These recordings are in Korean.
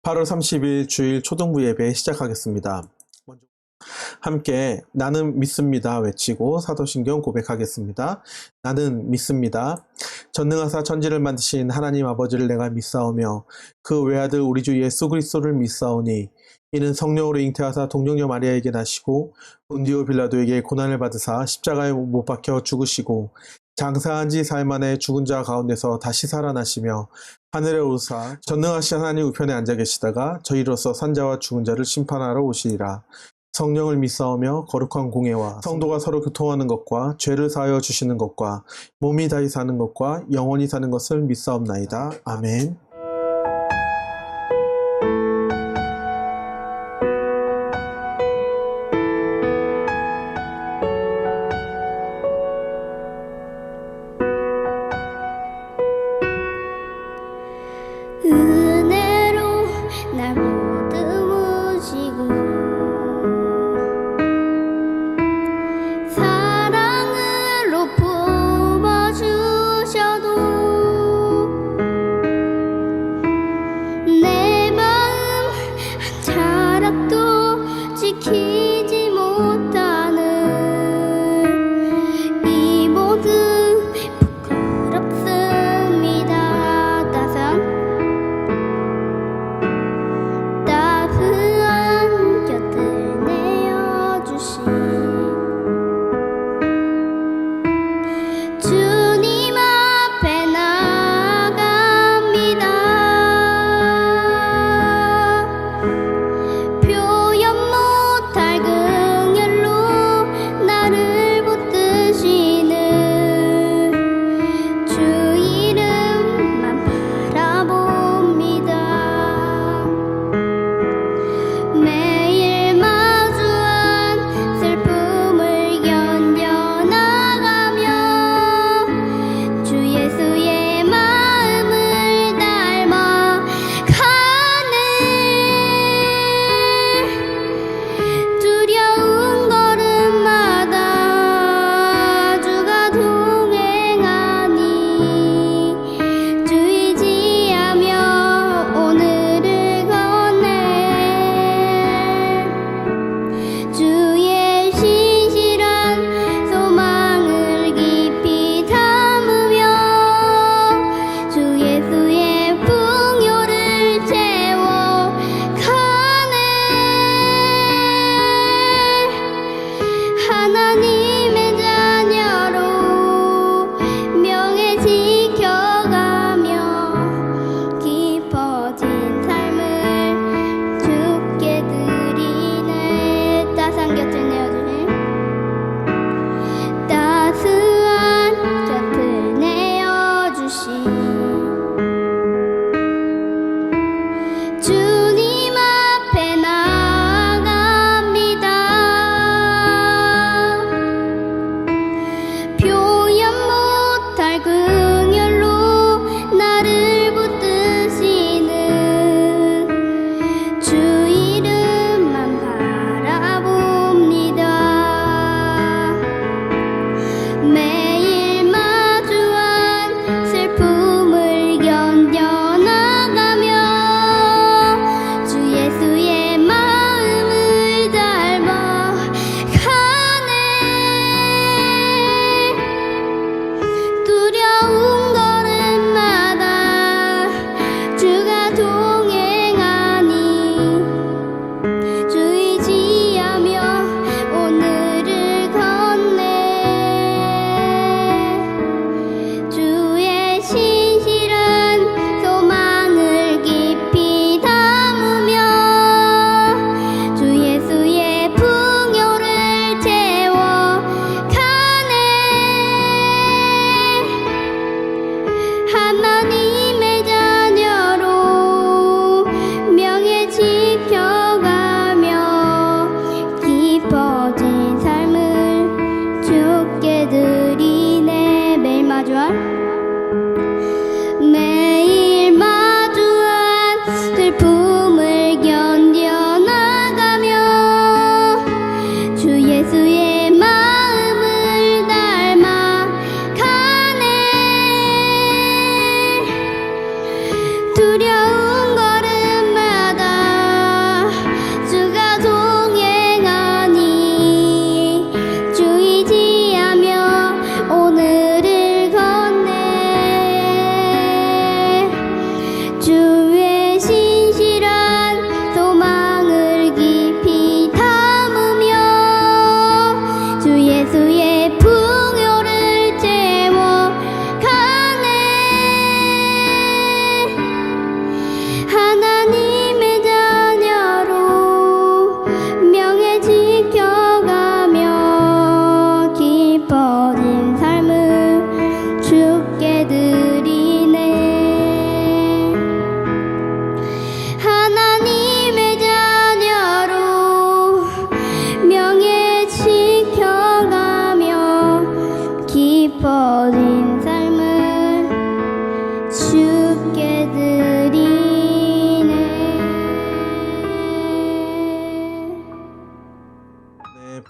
8월 30일 주일 초등부 예배 시작하겠습니다. 먼저 함께 나는 믿습니다 외치고 사도신경 고백하겠습니다. 나는 믿습니다. 전능하사 천지를 만드신 하나님 아버지를 내가 믿사오며 그 외아들 우리 주 예수 그리스도를 믿사오니 이는 성령으로 잉태하사 동정녀 마리아에게 나시고 본디오 빌라도에게 고난을 받으사 십자가에 못 박혀 죽으시고 장사한 지 사흘 만에 죽은 자 가운데서 다시 살아나시며 하늘에 오르사 전능하신 하나님 우편에 앉아 계시다가 저희로서 산자와 죽은 자를 심판하러 오시리라. 성령을 믿사오며 거룩한 공예와 성도가 서로 교통하는 것과 죄를 사하여 주시는 것과 몸이 다히 사는 것과 영원히 사는 것을 믿사옵나이다. 아멘. 은혜로 날 보듬으시고 사랑으로 품어주셔도 내 마음 한 자락도 지키지 못하는 이 모든 부끄럽습니다. 따스한 곁을 내어주신 주님 앞에 나갑니다. 표현 못할 그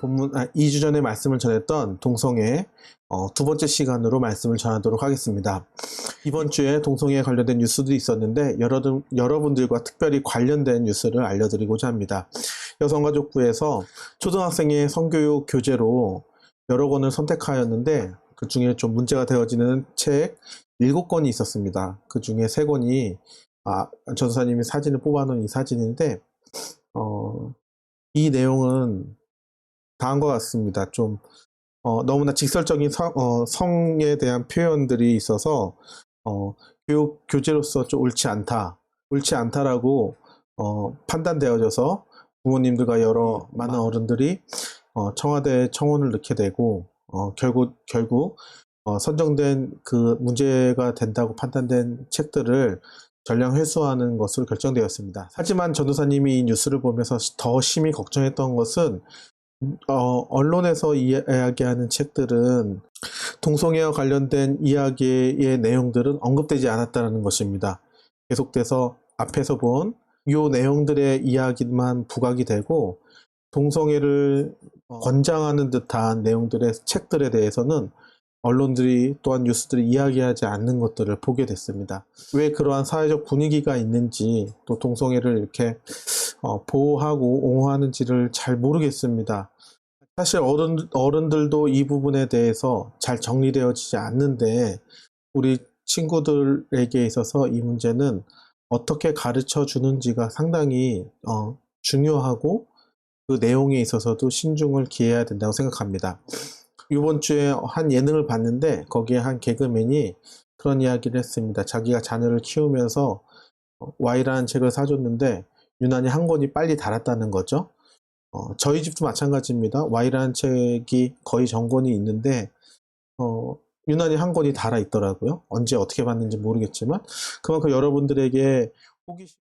2주 전에 말씀을 전했던 동성애 두 번째 시간으로 말씀을 전하도록 하겠습니다. 이번 주에 동성애에 관련된 뉴스도 있었는데 여러분들과 특별히 관련된 뉴스를 알려드리고자 합니다. 여성가족부에서 초등학생의 성교육 교재로 여러 권을 선택하였는데 그 중에 좀 문제가 되어지는 책 7권이 있었습니다. 그 중에 3권이 전사님이 사진을 뽑아놓은 이 사진인데 이 내용은 다음과 같습니다. 좀 너무나 직설적인 성에 대한 표현들이 있어서 교육 교재로서 좀 옳지 않다라고 판단되어져서 부모님들과 많은 어른들이 청와대에 청원을 넣게 되고 결국 선정된 그 문제가 된다고 판단된 책들을 전량 회수하는 것으로 결정되었습니다. 하지만 전도사님이 이 뉴스를 보면서 더 심히 걱정했던 것은 언론에서 이야기하는 책들은 동성애와 관련된 이야기의 내용들은 언급되지 않았다는 것입니다. 계속돼서 앞에서 본 이 내용들의 이야기만 부각이 되고 동성애를 권장하는 듯한 내용들의 책들에 대해서는 언론들이 또한 뉴스들이 이야기하지 않는 것들을 보게 됐습니다. 왜 그러한 사회적 분위기가 있는지 또 동성애를 이렇게 보호하고 옹호하는지를 잘 모르겠습니다. 사실 어른들도 이 부분에 대해서 잘 정리되어지지 않는데 우리 친구들에게 있어서 이 문제는 어떻게 가르쳐 주는지가 상당히 중요하고 그 내용에 있어서도 신중을 기해야 된다고 생각합니다. 이번 주에 한 예능을 봤는데 거기에 한 개그맨이 그런 이야기를 했습니다. 자기가 자녀를 키우면서 Y라는 책을 사줬는데 유난히 한 권이 빨리 닳았다는 거죠. 저희 집도 마찬가지입니다. Y라는 책이 거의 전권이 있는데 유난히 한 권이 닳아 있더라고요. 언제 어떻게 봤는지 모르겠지만 그만큼 여러분들에게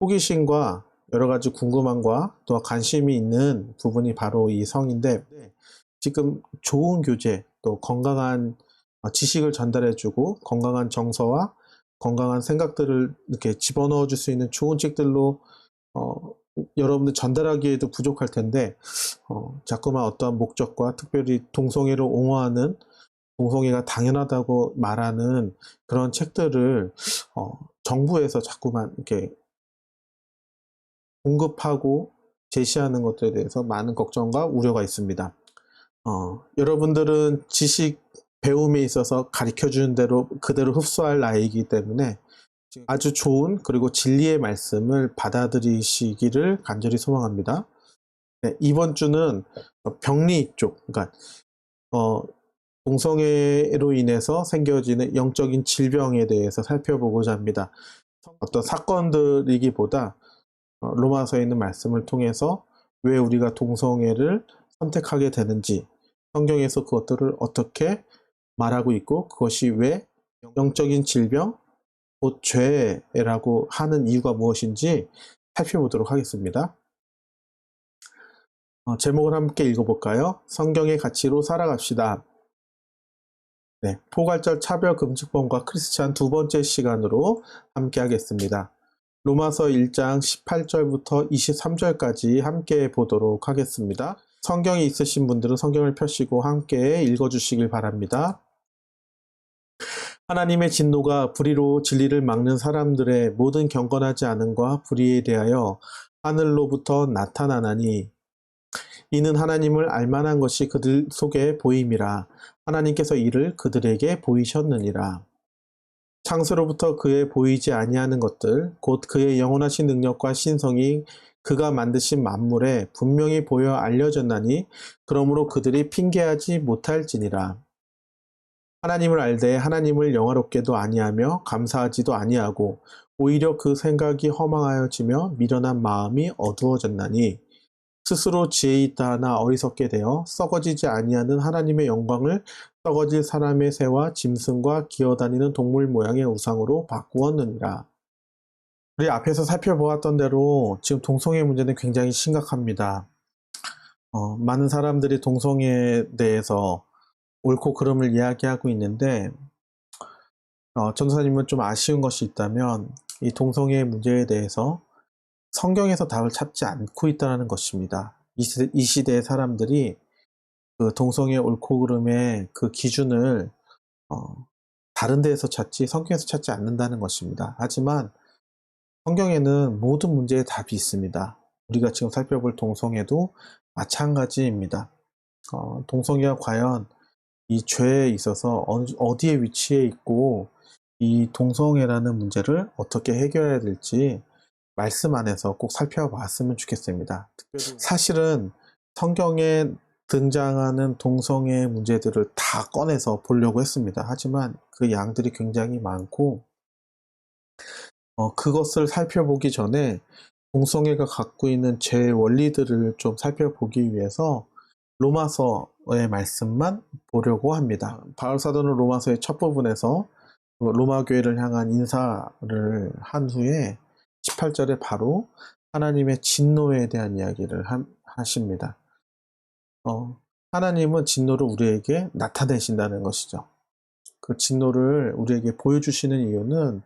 호기심과 여러 가지 궁금함과 또 관심이 있는 부분이 바로 이 성인데 지금 좋은 교재 또 건강한 지식을 전달해주고 건강한 정서와 건강한 생각들을 이렇게 집어넣어 줄 수 있는 좋은 책들로 여러분들 전달하기에도 부족할 텐데 자꾸만 어떠한 목적과 특별히 동성애를 옹호하는 동성애가 당연하다고 말하는 그런 책들을 정부에서 자꾸만 이렇게 공급하고 제시하는 것들에 대해서 많은 걱정과 우려가 있습니다. 여러분들은 지식 배움에 있어서 가르쳐주는 대로 그대로 흡수할 나이이기 때문에 아주 좋은 그리고 진리의 말씀을 받아들이시기를 간절히 소망합니다. 네, 이번 주는 병리 쪽, 그러니까 동성애로 인해서 생겨지는 영적인 질병에 대해서 살펴보고자 합니다. 어떤 사건들이기보다 로마서에 있는 말씀을 통해서 왜 우리가 동성애를 선택하게 되는지, 성경에서 그것들을 어떻게 말하고 있고 그것이 왜 영적인 질병, 곧 죄라고 하는 이유가 무엇인지 살펴보도록 하겠습니다. 제목을 함께 읽어볼까요? 성경의 가치로 살아갑시다. 네, 포괄적 차별금지법과 크리스찬 두 번째 시간으로 함께 하겠습니다. 로마서 1장 18절부터 23절까지 함께 보도록 하겠습니다. 성경이 있으신 분들은 성경을 펴시고 함께 읽어주시길 바랍니다. 하나님의 진노가 불의로 진리를 막는 사람들의 모든 경건하지 않음과 불의에 대하여 하늘로부터 나타나나니 이는 하나님을 알만한 것이 그들 속에 보임이라. 하나님께서 이를 그들에게 보이셨느니라. 창세로부터 그의 보이지 아니하는 것들 곧 그의 영원하신 능력과 신성이 그가 만드신 만물에 분명히 보여 알려졌나니 그러므로 그들이 핑계하지 못할지니라. 하나님을 알되 하나님을 영화롭게도 아니하며 감사하지도 아니하고 오히려 그 생각이 허망하여지며 미련한 마음이 어두워졌나니 스스로 지혜 있다 하나 어리석게 되어 썩어지지 아니하는 하나님의 영광을 썩어질 사람의 새와 짐승과 기어다니는 동물 모양의 우상으로 바꾸었느니라. 우리 앞에서 살펴보았던 대로 지금 동성애 문제는 굉장히 심각합니다. 많은 사람들이 동성애에 대해서 옳고 그름을 이야기하고 있는데 전도사님은 좀 아쉬운 것이 있다면 이 동성애 문제에 대해서 성경에서 답을 찾지 않고 있다는 것입니다. 이 시대의 사람들이 그 동성애 옳고 그름의 그 기준을 다른 데에서 찾지 성경에서 찾지 않는다는 것입니다. 하지만 성경에는 모든 문제에 답이 있습니다. 우리가 지금 살펴볼 동성애도 마찬가지입니다. 동성애가 과연 이 죄에 있어서 어디에 위치해 있고 이 동성애라는 문제를 어떻게 해결해야 될지 말씀 안에서 꼭 살펴봤으면 좋겠습니다. 사실은 성경에 등장하는 동성애 문제들을 다 꺼내서 보려고 했습니다. 하지만 그 양들이 굉장히 많고 그것을 살펴보기 전에 동성애가 갖고 있는 제 원리들을 좀 살펴보기 위해서 로마서의 말씀만 보려고 합니다. 바울 사도는 로마서의 첫 부분에서 로마 교회를 향한 인사를 한 후에 18절에 바로 하나님의 진노에 대한 이야기를 하십니다. 하나님은 진노를 우리에게 나타내신다는 것이죠. 그 진노를 우리에게 보여주시는 이유는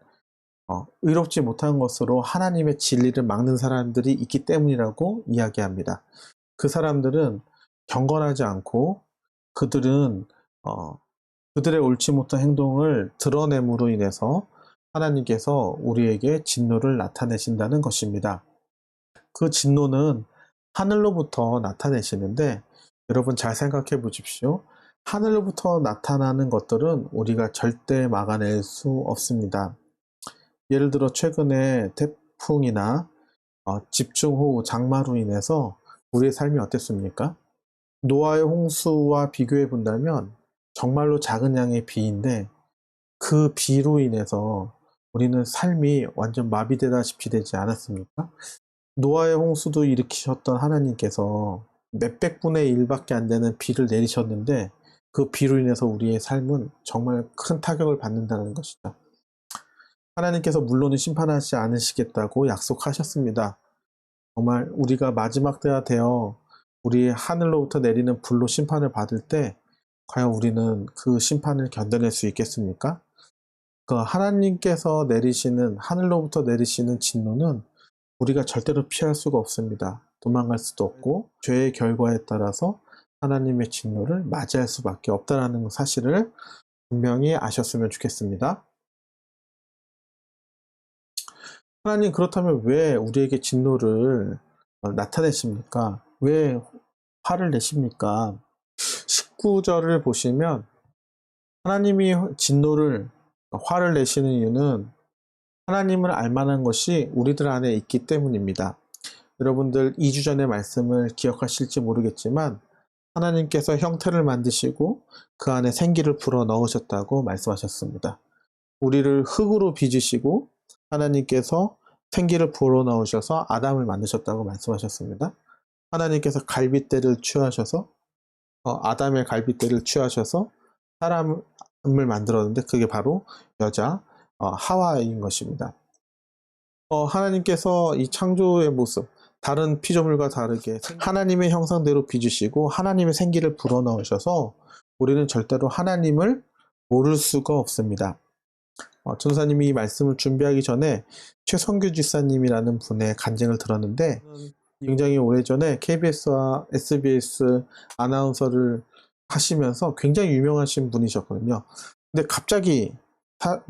의롭지 못한 것으로 하나님의 진리를 막는 사람들이 있기 때문이라고 이야기합니다. 그 사람들은 경건하지 않고 그들은 그들의 옳지 못한 행동을 드러냄으로 인해서 하나님께서 우리에게 진노를 나타내신다는 것입니다. 그 진노는 하늘로부터 나타내시는데 여러분 잘 생각해 보십시오. 하늘로부터 나타나는 것들은 우리가 절대 막아낼 수 없습니다. 예를 들어 최근에 태풍이나 집중호우, 장마로 인해서 우리의 삶이 어땠습니까? 노아의 홍수와 비교해 본다면 정말로 작은 양의 비인데 그 비로 인해서 우리는 삶이 완전 마비되다시피 되지 않았습니까? 노아의 홍수도 일으키셨던 하나님께서 몇백 분의 1밖에 안 되는 비를 내리셨는데 그 비로 인해서 우리의 삶은 정말 큰 타격을 받는다는 것이죠. 하나님께서 물론은 심판하지 않으시겠다고 약속하셨습니다. 정말 우리가 마지막 때가 되어 우리 하늘로부터 내리는 불로 심판을 받을 때 과연 우리는 그 심판을 견뎌낼 수 있겠습니까? 그 하나님께서 내리시는 하늘로부터 내리시는 진노는 우리가 절대로 피할 수가 없습니다. 도망갈 수도 없고 죄의 결과에 따라서 하나님의 진노를 맞이할 수밖에 없다는 사실을 분명히 아셨으면 좋겠습니다. 하나님 그렇다면 왜 우리에게 진노를 나타내십니까? 왜 화를 내십니까? 19절을 보시면 하나님이 진노를 화를 내시는 이유는 하나님을 알만한 것이 우리들 안에 있기 때문입니다. 여러분들 2주 전의 말씀을 기억하실지 모르겠지만 하나님께서 형태를 만드시고 그 안에 생기를 불어 넣으셨다고 말씀하셨습니다. 우리를 흙으로 빚으시고 하나님께서 생기를 불어 넣으셔서 아담을 만드셨다고 말씀하셨습니다. 하나님께서 갈빗대를 취하셔서 아담의 갈빗대를 취하셔서 사람을 만들었는데 그게 바로 여자 하와인 것입니다. 하나님께서 이 창조의 모습 다른 피조물과 다르게 하나님의 형상대로 빚으시고 하나님의 생기를 불어넣으셔서 우리는 절대로 하나님을 모를 수가 없습니다. 전사님이 이 말씀을 준비하기 전에 최성규 지사님이라는 분의 간증을 들었는데 굉장히 오래전에 KBS와 SBS 아나운서를 하시면서 굉장히 유명하신 분이셨거든요. 근데 갑자기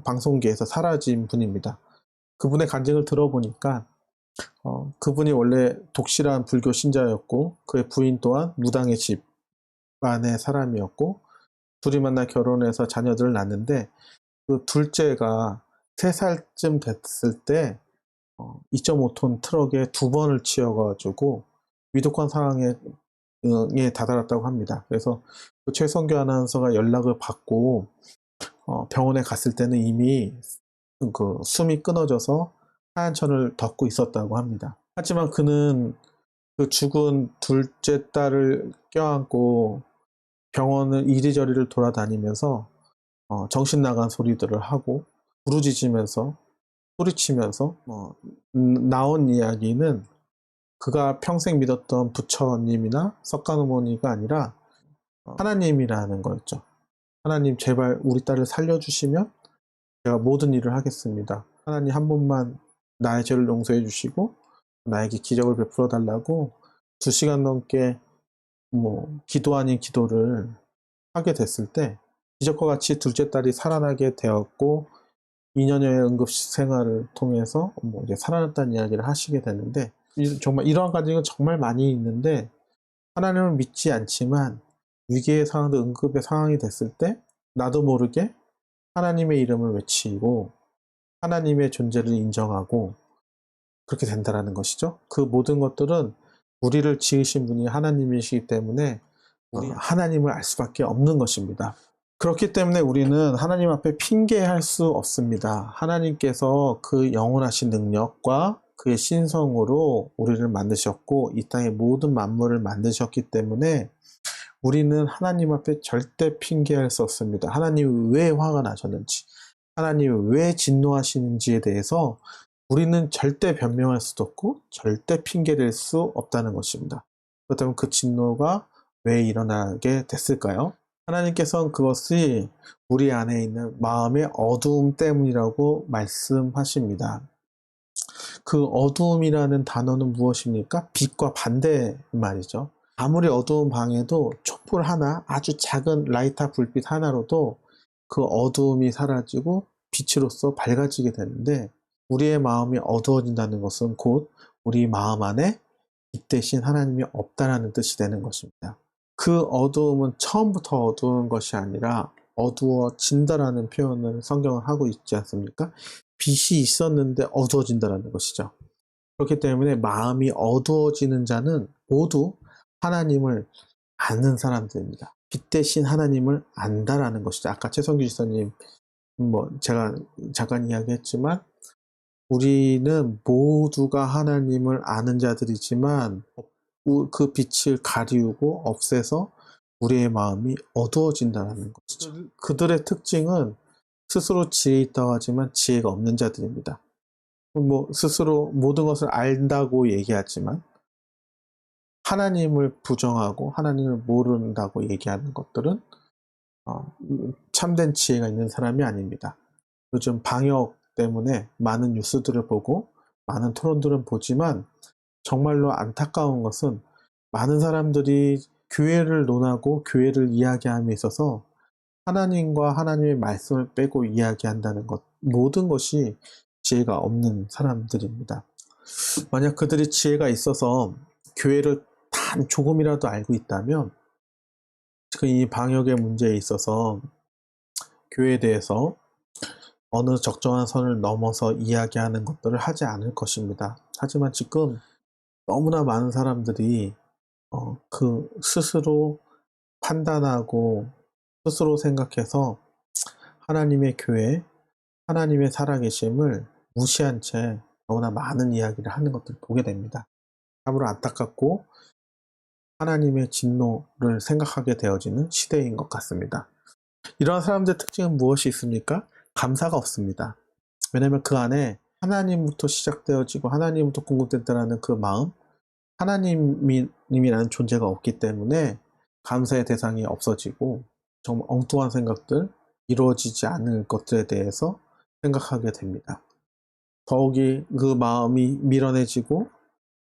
방송계에서 사라진 분입니다. 그분의 간증을 들어보니까 그분이 원래 독실한 불교 신자였고 그의 부인 또한 무당의 집안의 사람이었고 둘이 만나 결혼해서 자녀들을 낳는데 그 둘째가 3살쯤 됐을 때 2.5톤 트럭에 2번을 치여가지고 위독한 상황에 다다랐다고 합니다. 그래서 그 최성규 아나운서가 연락을 받고 병원에 갔을 때는 이미 그 숨이 끊어져서 하얀 천을 덮고 있었다고 합니다. 하지만 그는 그 죽은 둘째 딸을 껴안고 병원을 이리저리를 돌아다니면서 정신 나간 소리들을 하고 부르짖으면서 소리치면서 나온 이야기는 그가 평생 믿었던 부처님이나 석가모니가 아니라 하나님이라는 거였죠. 하나님 제발 우리 딸을 살려주시면 제가 모든 일을 하겠습니다. 하나님 한 번만 나의 죄를 용서해 주시고 나에게 기적을 베풀어 달라고 2시간 넘게 기도 아닌 기도를 하게 됐을 때 기적과 같이 둘째 딸이 살아나게 되었고 2년여의 응급 생활을 통해서 이제 살아났다는 이야기를 하시게 되는데 정말 이러한 가정은 정말 많이 있는데 하나님을 믿지 않지만 위기의 상황도 응급의 상황이 됐을 때 나도 모르게 하나님의 이름을 외치고 하나님의 존재를 인정하고 그렇게 된다라는 것이죠. 그 모든 것들은 우리를 지으신 분이 하나님이시기 때문에 우리 하나님을 알 수밖에 없는 것입니다. 그렇기 때문에 우리는 하나님 앞에 핑계할 수 없습니다. 하나님께서 그 영원하신 능력과 그의 신성으로 우리를 만드셨고 이 땅의 모든 만물을 만드셨기 때문에 우리는 하나님 앞에 절대 핑계할 수 없습니다. 하나님이 왜 화가 나셨는지, 하나님이 왜 진노하시는지에 대해서 우리는 절대 변명할 수도 없고 절대 핑계댈 수 없다는 것입니다. 그렇다면 그 진노가 왜 일어나게 됐을까요? 하나님께서는 그것이 우리 안에 있는 마음의 어두움 때문이라고 말씀하십니다. 그 어두움이라는 단어는 무엇입니까? 빛과 반대 말이죠. 아무리 어두운 방에도 촛불 하나, 아주 작은 라이터 불빛 하나로도 그 어두움이 사라지고 빛으로서 밝아지게 되는데 우리의 마음이 어두워진다는 것은 곧 우리 마음 안에 빛 대신 하나님이 없다라는 뜻이 되는 것입니다. 그 어두움은 처음부터 어두운 것이 아니라 어두워진다라는 표현을 성경은 하고 있지 않습니까? 빛이 있었는데 어두워진다라는 것이죠. 그렇기 때문에 마음이 어두워지는 자는 모두 하나님을 아는 사람들입니다. 빛 대신 하나님을 안다라는 것이죠. 아까 최성규 지사님 제가 잠깐 이야기했지만 우리는 모두가 하나님을 아는 자들이지만 그 빛을 가리우고 없애서 우리의 마음이 어두워진다는 것이죠. 그들의 특징은 스스로 지혜 있다고 하지만 지혜가 없는 자들입니다. 스스로 모든 것을 안다고 얘기하지만 하나님을 부정하고 하나님을 모른다고 얘기하는 것들은 참된 지혜가 있는 사람이 아닙니다. 요즘 방역 때문에 많은 뉴스들을 보고 많은 토론들은 보지만 정말로 안타까운 것은 많은 사람들이 교회를 논하고 교회를 이야기함에 있어서 하나님과 하나님의 말씀을 빼고 이야기한다는 것, 모든 것이 지혜가 없는 사람들입니다. 만약 그들이 지혜가 있어서 교회를 단 조금이라도 알고 있다면 지금 이 방역의 문제에 있어서 교회에 대해서 어느 적정한 선을 넘어서 이야기하는 것들을 하지 않을 것입니다. 하지만 지금 너무나 많은 사람들이 그 스스로 판단하고 스스로 생각해서 하나님의 교회, 하나님의 살아계심을 무시한 채 너무나 많은 이야기를 하는 것들을 보게 됩니다. 참으로 안타깝고 하나님의 진노를 생각하게 되어지는 시대인 것 같습니다. 이러한 사람들의 특징은 무엇이 있습니까? 감사가 없습니다. 왜냐하면 그 안에 하나님부터 시작되어지고 하나님부터 공급된다는 그 마음, 하나님이라는 존재가 없기 때문에 감사의 대상이 없어지고 정말 엉뚱한 생각들, 이루어지지 않을 것들에 대해서 생각하게 됩니다. 더욱이 그 마음이 밀어내지고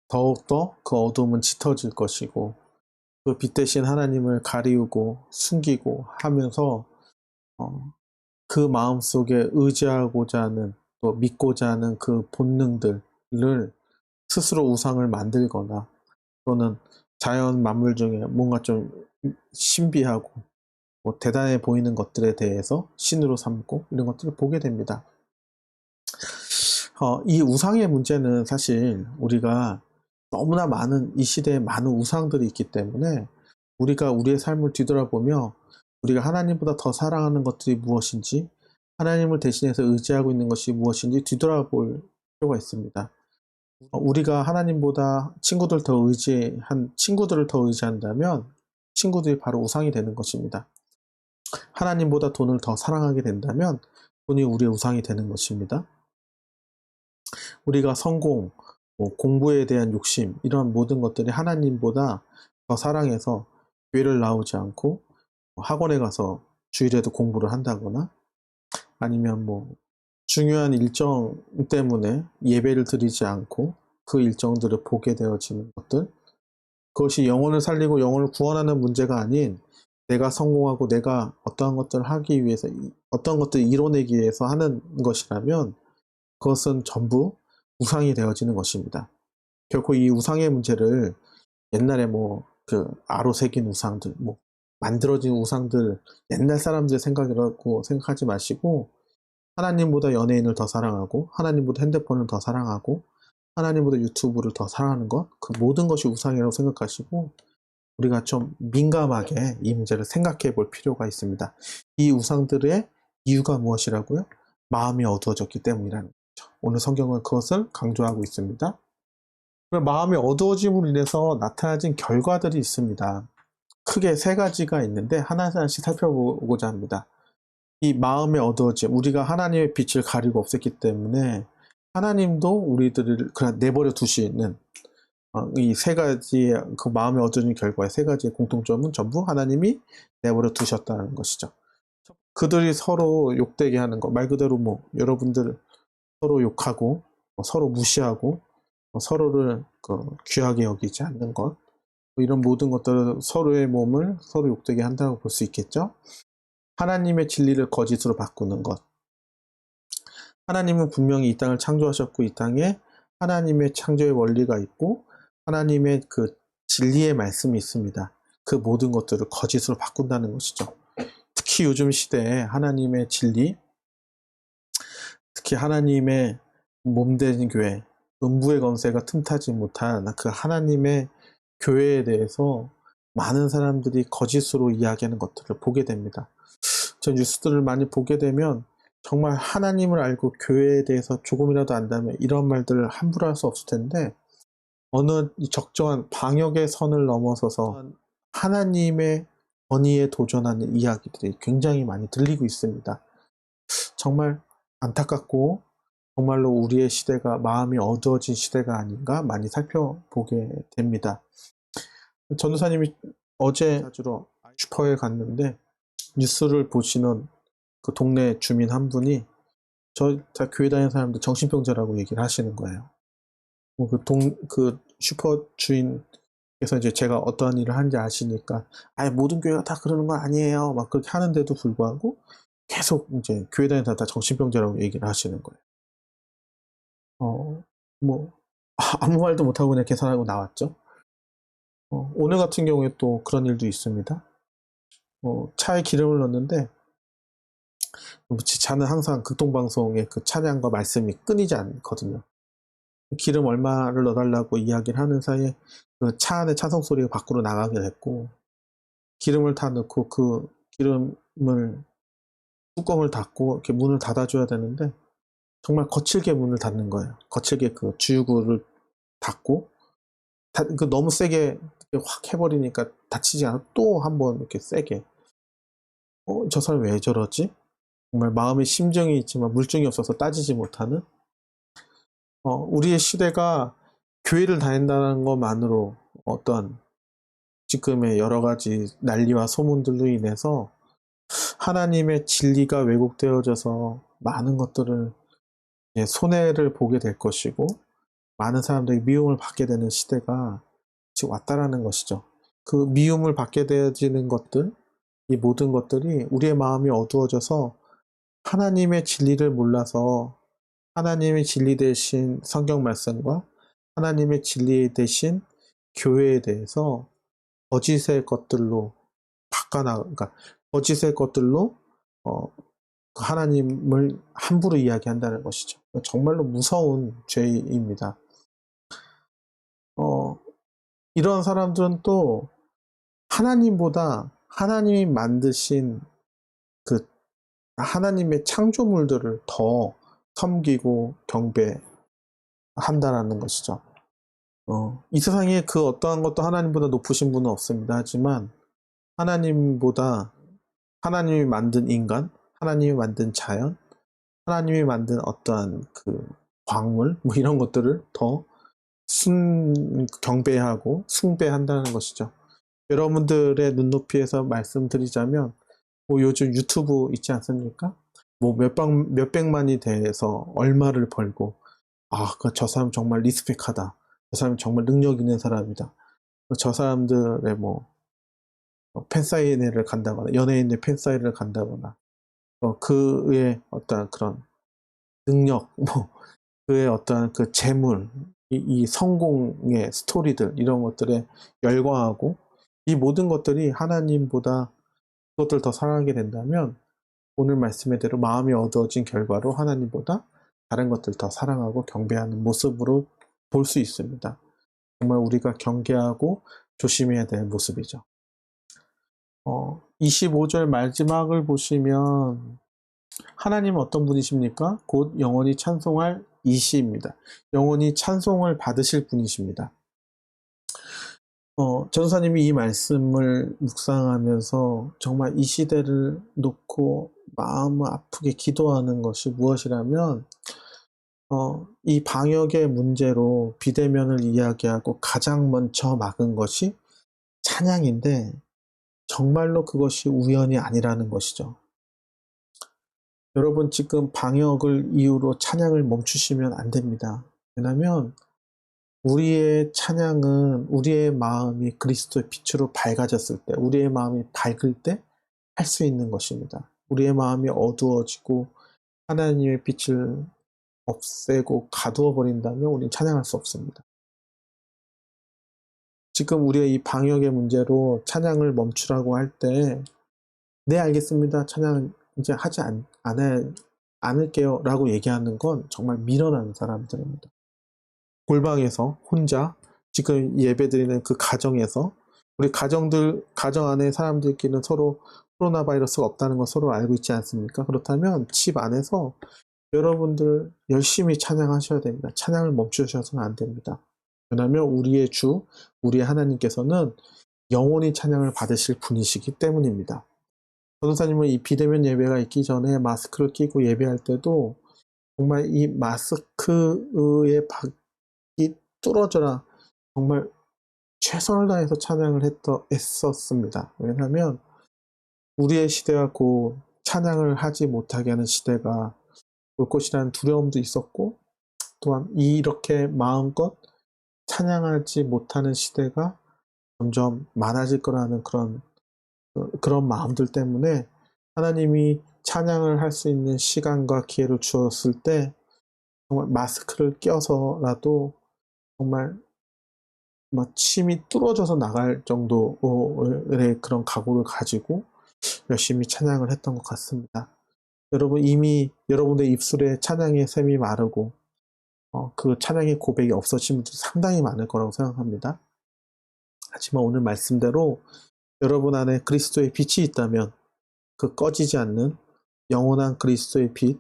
더욱더 그 어둠은 짙어질 것이고 그 빛 대신 하나님을 가리우고 숨기고 하면서 그 마음속에 의지하고자 하는 또 믿고자 하는 그 본능들을 스스로 우상을 만들거나 또는 자연 만물 중에 뭔가 좀 신비하고 대단해 보이는 것들에 대해서 신으로 삼고 이런 것들을 보게 됩니다. 이 우상의 문제는 사실 우리가 너무나 많은 이 시대에 많은 우상들이 있기 때문에 우리가 우리의 삶을 뒤돌아보며 우리가 하나님보다 더 사랑하는 것들이 무엇인지 하나님을 대신해서 의지하고 있는 것이 무엇인지 뒤돌아볼 필요가 있습니다. 우리가 하나님보다 친구들을 더 의지한다면 친구들이 바로 우상이 되는 것입니다. 하나님보다 돈을 더 사랑하게 된다면 돈이 우리의 우상이 되는 것입니다. 우리가 성공, 공부에 대한 욕심 이런 모든 것들이 하나님보다 더 사랑해서 교회를 나오지 않고 학원에 가서 주일에도 공부를 한다거나 아니면 중요한 일정 때문에 예배를 드리지 않고 그 일정들을 보게 되어지는 것들 그것이 영혼을 살리고 영혼을 구원하는 문제가 아닌 내가 성공하고 내가 어떠한 것들을 하기 위해서 어떤 것들을 이뤄내기 위해서 하는 것이라면 그것은 전부 우상이 되어지는 것입니다. 결코 이 우상의 문제를 옛날에 그 아로 새긴 우상들, 만들어진 우상들, 옛날 사람들의 생각이라고 생각하지 마시고 하나님보다 연예인을 더 사랑하고 하나님보다 핸드폰을 더 사랑하고 하나님보다 유튜브를 더 사랑하는 것, 그 모든 것이 우상이라고 생각하시고 우리가 좀 민감하게 이 문제를 생각해 볼 필요가 있습니다. 이 우상들의 이유가 무엇이라고요? 마음이 어두워졌기 때문이라는 거죠. 오늘 성경은 그것을 강조하고 있습니다. 마음의 어두워짐으로 인해서 나타나진 결과들이 있습니다. 크게 세 가지가 있는데 하나씩 살펴보고자 합니다. 이 마음의 어두워짐, 우리가 하나님의 빛을 가리고 없앴기 때문에 하나님도 우리들을 그냥 내버려 두시는 이 세 가지의 그 마음의 어두워진 결과의 세 가지의 공통점은 전부 하나님이 내버려 두셨다는 것이죠. 그들이 서로 욕되게 하는 것, 말 그대로 여러분들 서로 욕하고 서로 무시하고 서로를 귀하게 여기지 않는 것, 이런 모든 것들은 서로의 몸을 서로 욕되게 한다고 볼 수 있겠죠. 하나님의 진리를 거짓으로 바꾸는 것. 하나님은 분명히 이 땅을 창조하셨고 이 땅에 하나님의 창조의 원리가 있고 하나님의 그 진리의 말씀이 있습니다. 그 모든 것들을 거짓으로 바꾼다는 것이죠. 특히 요즘 시대에 하나님의 진리, 특히 하나님의 몸된 교회, 음부의 권세가 틈타지 못한 그 하나님의 교회에 대해서 많은 사람들이 거짓으로 이야기하는 것들을 보게 됩니다. 저 뉴스들을 많이 보게 되면 정말 하나님을 알고 교회에 대해서 조금이라도 안다면 이런 말들을 함부로 할 수 없을 텐데 어느 적정한 방역의 선을 넘어서서 하나님의 권위에 도전하는 이야기들이 굉장히 많이 들리고 있습니다. 정말 안타깝고 정말로 우리의 시대가 마음이 어두워진 시대가 아닌가 많이 살펴보게 됩니다. 전도사님이 어제 자주로 슈퍼에 갔는데 뉴스를 보시는 그 동네 주민 한 분이 다 교회 다니는 사람들 정신병자라고 얘기를 하시는 거예요. 그 슈퍼 주인께서 이제 제가 어떠한 일을 하는지 아시니까 모든 교회가 다 그러는 건 아니에요. 막 그렇게 하는데도 불구하고 계속 이제 교회 다니는 사람 다 정신병자라고 얘기를 하시는 거예요. 아무 말도 못하고 그냥 계산하고 나왔죠. 오늘 같은 경우에 또 그런 일도 있습니다. 차에 기름을 넣는데 저는 항상 극동방송의 그 찬양과 말씀이 끊이지 않거든요. 기름 얼마를 넣어달라고 이야기를 하는 사이에 그 차 안에 찬송 소리가 밖으로 나가게 됐고 기름을 다 넣고 그 기름을 뚜껑을 닫고 이렇게 문을 닫아줘야 되는데 정말 거칠게 문을 닫는 거예요. 거칠게 그 주유구를 닫고 너무 세게 확 해버리니까 다치지 않아 또 한 번 이렇게 세게 저 사람 왜 저러지? 정말 마음의 심정이 있지만 물증이 없어서 따지지 못하는 우리의 시대가 교회를 다닌다는 것만으로 어떤 지금의 여러 가지 난리와 소문들로 인해서 하나님의 진리가 왜곡되어져서 많은 것들을 손해를 보게 될 것이고 많은 사람들이 미움을 받게 되는 시대가 지금 왔다라는 것이죠. 그 미움을 받게 되어지는 것들, 이 모든 것들이 우리의 마음이 어두워져서 하나님의 진리를 몰라서 하나님의 진리 대신 성경 말씀과 하나님의 진리 대신 교회에 대해서 거짓의 것들로 그러니까 거짓의 것들로 하나님을 함부로 이야기한다는 것이죠. 정말로 무서운 죄입니다. 이런 사람들은 또 하나님보다 하나님이 만드신 그 하나님의 창조물들을 더 섬기고 경배한다라는 것이죠. 이 세상에 그 어떠한 것도 하나님보다 높으신 분은 없습니다. 하지만 하나님보다 하나님이 만든 인간, 하나님이 만든 자연, 하나님이 만든 어떠한 그 광물, 이런 것들을 더 경배하고 숭배한다는 것이죠. 여러분들의 눈높이에서 말씀드리자면 요즘 유튜브 있지 않습니까? 몇백만이 돼서 얼마를 벌고 저 사람 정말 리스펙하다. 저 사람 정말 능력 있는 사람이다. 저 사람들의 팬사인회를 간다거나 연예인의 팬사인회를 간다거나 그의 어떤 그런 능력, 그의 어떤 그 재물, 이 성공의 스토리들 이런 것들에 열광하고 이 모든 것들이 하나님보다 그것들 더 사랑하게 된다면 오늘 말씀의 대로 마음이 어두워진 결과로 하나님보다 다른 것들 더 사랑하고 경배하는 모습으로 볼 수 있습니다. 정말 우리가 경계하고 조심해야 될 모습이죠. 25절 마지막을 보시면 하나님은 어떤 분이십니까? 곧 영원히 찬송할 이시입니다. 영원히 찬송을 받으실 분이십니다. 전도사님이 이 말씀을 묵상하면서 정말 이 시대를 놓고 마음 아프게 기도하는 것이 무엇이라면 이 방역의 문제로 비대면을 이야기하고 가장 먼저 막은 것이 찬양인데 정말로 그것이 우연이 아니라는 것이죠. 여러분 지금 방역을 이유로 찬양을 멈추시면 안 됩니다. 왜냐하면 우리의 찬양은 우리의 마음이 그리스도의 빛으로 밝아졌을 때, 우리의 마음이 밝을 때 할 수 있는 것입니다. 우리의 마음이 어두워지고 하나님의 빛을 없애고 가두어 버린다면 우리는 찬양할 수 없습니다. 지금 우리의 이 방역의 문제로 찬양을 멈추라고 할 때, 네 알겠습니다. 찬양 이제 하지 않을게요 라고 얘기하는 건 정말 미련한 사람들입니다. 골방에서 혼자 지금 예배드리는 그 가정에서 우리 가정 안에 사람들끼리는 서로 코로나 바이러스가 없다는 거 서로 알고 있지 않습니까? 그렇다면 집 안에서 여러분들 열심히 찬양하셔야 됩니다. 찬양을 멈추셔서는 안 됩니다. 왜냐하면 우리의 주, 우리의 하나님께서는 영원히 찬양을 받으실 분이시기 때문입니다. 전도사님은 이 비대면 예배가 있기 전에 마스크를 끼고 예배할 때도 정말 이 마스크의 밖이 뚫어져라 정말 최선을 다해서 찬양을 했었습니다. 왜냐하면 우리의 시대가 곧 찬양을 하지 못하게 하는 시대가 올 것이라는 두려움도 있었고 또한 이렇게 마음껏 찬양하지 못하는 시대가 점점 많아질 거라는 그런 마음들 때문에 하나님이 찬양을 할 수 있는 시간과 기회를 주었을 때 정말 마스크를 껴서라도 정말 침이 뚫어져서 나갈 정도의 그런 각오를 가지고 열심히 찬양을 했던 것 같습니다. 여러분 이미 여러분의 입술에 찬양의 샘이 마르고 그 찬양의 고백이 없어진 분들이 상당히 많을 거라고 생각합니다. 하지만 오늘 말씀대로 여러분 안에 그리스도의 빛이 있다면 그 꺼지지 않는 영원한 그리스도의 빛이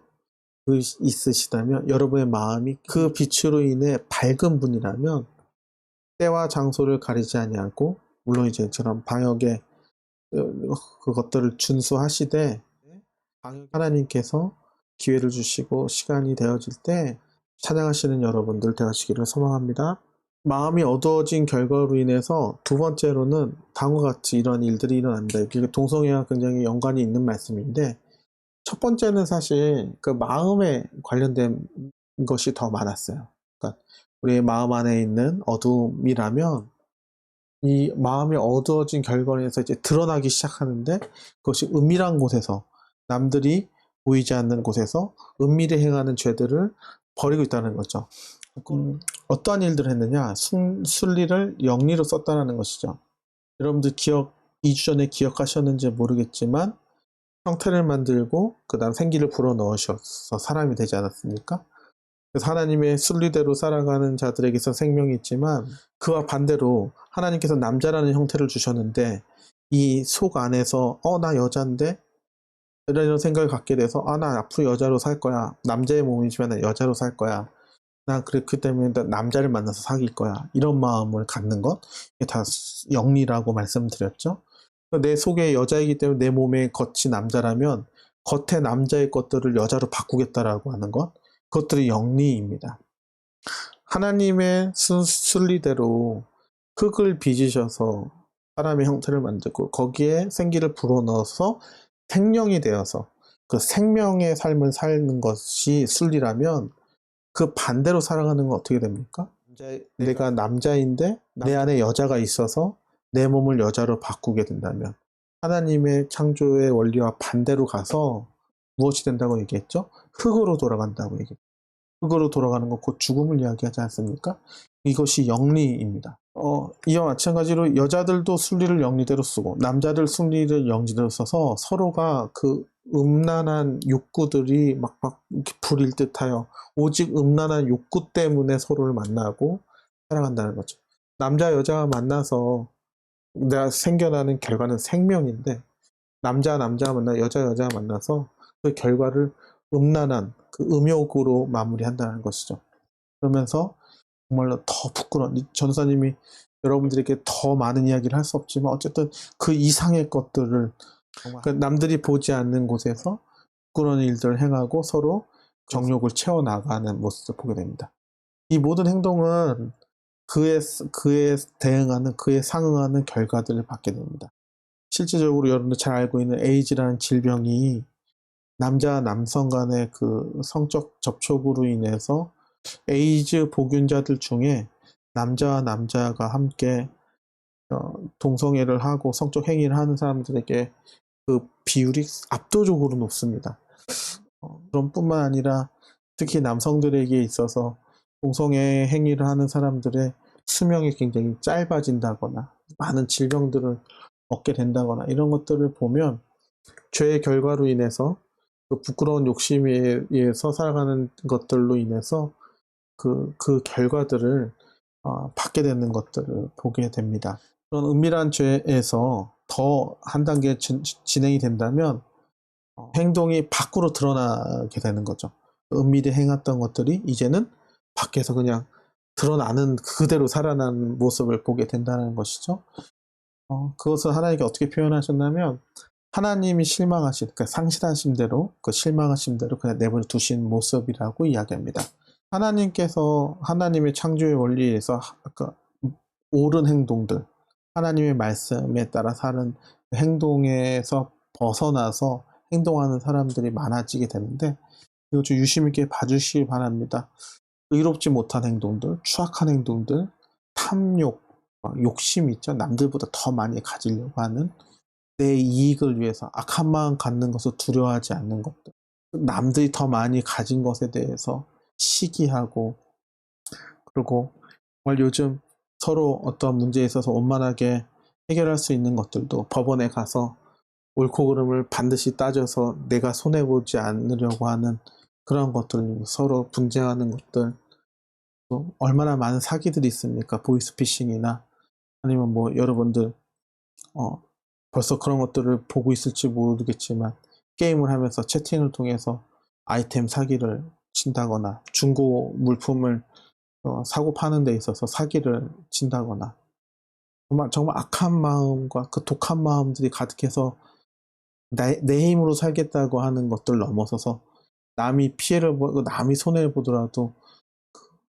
있으시다면 여러분의 마음이 그 빛으로 인해 밝은 분이라면 때와 장소를 가리지 아니하고 물론 이제 저런 방역의 그것들을 준수하시되 하나님께서 기회를 주시고 시간이 되어질 때 찬양하시는 여러분들 되시기를 소망합니다. 마음이 어두워진 결과로 인해서 두 번째로는 다음과 같이 이런 일들이 일어납니다. 이게 동성애와 굉장히 연관이 있는 말씀인데 첫 번째는 사실 그 마음에 관련된 것이 더 많았어요. 그러니까 우리의 마음 안에 있는 어두움이라면 이 마음이 어두워진 결과로 인해서 이제 드러나기 시작하는데 그것이 은밀한 곳에서 남들이 보이지 않는 곳에서 은밀히 행하는 죄들을 벌이고 있다는 거죠. 어떠한 일들을 했느냐? 순리를 영리로 썼다는 것이죠. 여러분들 2주 전에 기억하셨는지 모르겠지만 형태를 만들고 그 다음 생기를 불어넣으셔서 사람이 되지 않았습니까? 그래서 하나님의 순리대로 살아가는 자들에게서 생명이 있지만 그와 반대로 하나님께서 남자라는 형태를 주셨는데 이 속 안에서 나 여잔데? 이런 생각을 갖게 돼서 나 앞으로 여자로 살 거야. 남자의 몸이지만 난 여자로 살 거야. 난 그렇기 때문에 남자를 만나서 사귈 거야. 이런 마음을 갖는 것, 이게 다 영리라고 말씀드렸죠. 내 속에 여자이기 때문에 내 몸에 겉이 남자라면 겉에 남자의 것들을 여자로 바꾸겠다라고 하는 것, 그것들이 영리입니다. 하나님의 순리대로 흙을 빚으셔서 사람의 형태를 만들고 거기에 생기를 불어넣어서 생명이 되어서 그 생명의 삶을 사는 것이 순리라면 그 반대로 살아가는 건 어떻게 됩니까? 내가 남자인데 내 안에 여자가 있어서 내 몸을 여자로 바꾸게 된다면 하나님의 창조의 원리와 반대로 가서 무엇이 된다고 얘기했죠? 흙으로 돌아간다고 얘기했죠. 흙으로 돌아가는 건 곧 죽음을 이야기하지 않습니까? 이것이 영리입니다. 이와 마찬가지로 여자들도 순리를 영리대로 쓰고 남자들 순리를 영리대로 써서 서로가 그 음란한 욕구들이 막 이렇게 불일 듯하여 오직 음란한 욕구 때문에 서로를 만나고 살아간다는 거죠. 남자 여자가 만나서 내가 생겨나는 결과는 생명인데 남자가 만나 여자가 만나서 그 결과를 음란한 그 음욕으로 마무리한다는 것이죠. 그러면서 정말로 더 부끄러운 전도사님이 여러분들에게 더 많은 이야기를 할 수 없지만 어쨌든 그 이상의 것들을 그러니까 남들이 보지 않는 곳에서 부끄러운 일들을 행하고 서로 정욕을 채워나가는 모습을 보게 됩니다. 이 모든 행동은 그에 대응하는 그에 상응하는 결과들을 받게 됩니다. 실제적으로 여러분들 잘 알고 있는 에이즈라는 질병이 남자와 남성 간의 그 성적 접촉으로 인해서 에이즈 보균자들 중에 남자와 남자가 함께 동성애를 하고 성적 행위를 하는 사람들에게 그 비율이 압도적으로 높습니다. 그런 뿐만 아니라 특히 남성들에게 있어서 동성애 행위를 하는 사람들의 수명이 굉장히 짧아진다거나 많은 질병들을 얻게 된다거나 이런 것들을 보면 죄의 결과로 인해서 그 부끄러운 욕심에 의해서 살아가는 것들로 인해서 그 결과들을 받게 되는 것들을 보게 됩니다. 그런 은밀한 죄에서 더 한 단계 진행이 된다면 행동이 밖으로 드러나게 되는 거죠. 은밀히 행했던 것들이 이제는 밖에서 그냥 드러나는 그대로 살아나는 모습을 보게 된다는 것이죠. 그것을 하나님께 어떻게 표현하셨냐면 하나님이 실망하신, 그러니까 상실하신 대로 그 실망하신 대로 그냥 내버려 두신 모습이라고 이야기합니다. 하나님께서 하나님의 창조의 원리에서 옳은 행동들, 하나님의 말씀에 따라 사는 행동에서 벗어나서 행동하는 사람들이 많아지게 되는데 이거 좀 유심 있게 봐주시기 바랍니다. 의롭지 못한 행동들, 추악한 행동들, 탐욕, 욕심 있죠. 남들보다 더 많이 가지려고 하는 내 이익을 위해서 악한 마음 갖는 것을 두려워하지 않는 것들, 남들이 더 많이 가진 것에 대해서 시기하고, 그리고 정말 요즘 서로 어떤 문제에 있어서 원만하게 해결할 수 있는 것들도 법원에 가서 옳고 그름을 반드시 따져서 내가 손해보지 않으려고 하는 그런 것들, 서로 분쟁하는 것들, 또 얼마나 많은 사기들이 있습니까? 보이스피싱이나 아니면 뭐 여러분들 벌써 그런 것들을 보고 있을지 모르겠지만 게임을 하면서 채팅을 통해서 아이템 사기를 친다거나 중고 물품을 사고 파는 데 있어서 사기를 친다거나 정말 악한 마음과 그 독한 마음들이 가득해서 내 힘으로 살겠다고 하는 것들 넘어서서 남이 피해를 보고 남이 손해를 보더라도